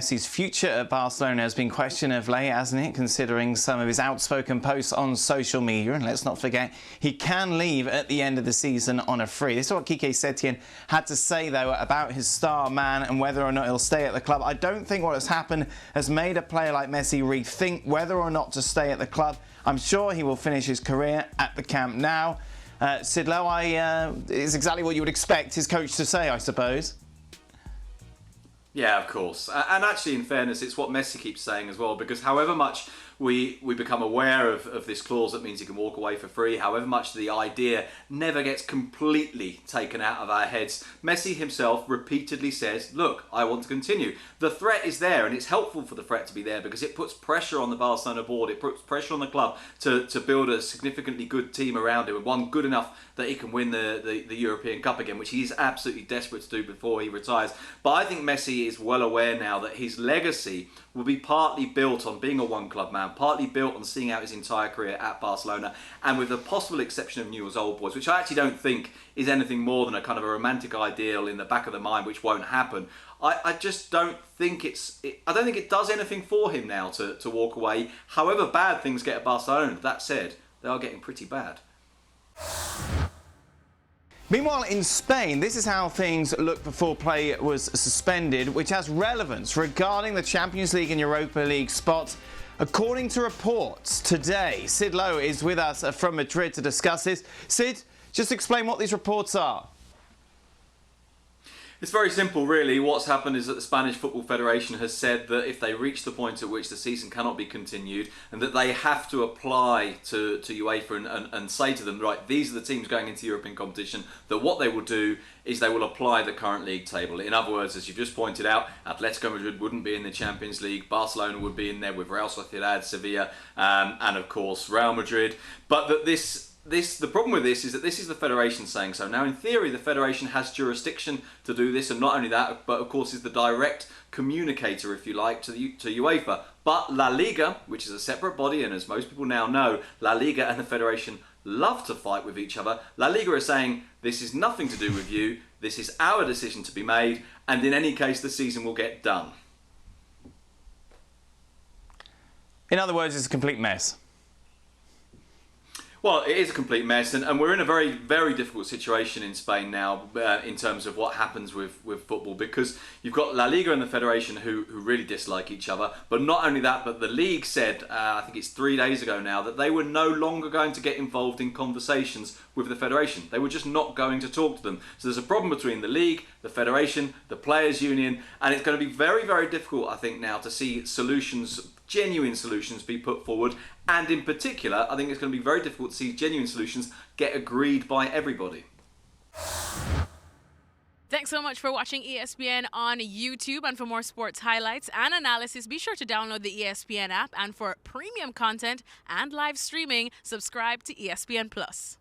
Messi's future at Barcelona has been questioned of late, hasn't it, considering some of his outspoken posts on social media. And let's not forget, he can leave at the end of the season on a free. This is what Quique Setién had to say, though, about his star man and whether or not he'll stay at the club. I don't think what has happened has made a player like Messi rethink whether or not to stay at the club. I'm sure he will finish his career at the Camp Nou. Sid Lowe is exactly what you would expect his coach to say, I suppose. Yeah, of course. And actually, in fairness, it's what Messi keeps saying as well, because however much we become aware of this clause that means he can walk away for free, however much the idea never gets completely taken out of our heads, Messi himself repeatedly says, look, I want to continue. The threat is there, and it's helpful for the threat to be there because it puts pressure on the Barcelona board, it puts pressure on the club to build a significantly good team around him, and one good enough that he can win the European Cup again, which he's absolutely desperate to do before he retires. But I think Messi is well aware now that his legacy will be partly built on being a one-club man, partly built on seeing out his entire career at Barcelona, and with the possible exception of Newell's Old Boys, which I actually don't think is anything more than a kind of a romantic ideal in the back of the mind, which won't happen. I just don't think I don't think it does anything for him now to walk away, however bad things get at Barcelona. That said, they are getting pretty bad. Meanwhile, in Spain, this is how things looked before play was suspended, which has relevance regarding the Champions League and Europa League spots. According to reports today, Sid Lowe is with us from Madrid to discuss this. Sid, just explain what these reports are. It's very simple, really. What's happened is that the Spanish Football Federation has said that if they reach the point at which the season cannot be continued, and that they have to apply to UEFA and say to them, right, these are the teams going into European competition, that what they will do is they will apply the current league table. In other words, as you've just pointed out, Atletico Madrid wouldn't be in the Champions League, Barcelona would be in there with Real Sociedad, Sevilla, and of course Real Madrid. But that the problem with this is that this is the Federation saying so. Now, in theory, the Federation has jurisdiction to do this, and not only that, but of course is the direct communicator, if you like, to UEFA. But La Liga, which is a separate body, and as most people now know, La Liga and the Federation love to fight with each other. La Liga is saying, this is nothing to do with you, this is our decision to be made, and in any case, the season will get done. In other words, it's a complete mess. Well, it is a complete mess, and we're in a very, very difficult situation in Spain now in terms of what happens with football, because you've got La Liga and the Federation who really dislike each other. But not only that, but the league said, I think it's 3 days ago now, that they were no longer going to get involved in conversations with the Federation. They were just not going to talk to them. So there's a problem between the league, the Federation, the Players' Union, and it's going to be very, very difficult, I think, now to see solutions, genuine solutions, be put forward. And in particular, I think it's going to be very difficult to see genuine solutions get agreed by everybody. Thanks so much for watching ESPN on YouTube. And for more sports highlights and analysis, be sure to download the ESPN app. And for premium content and live streaming, subscribe to ESPN Plus.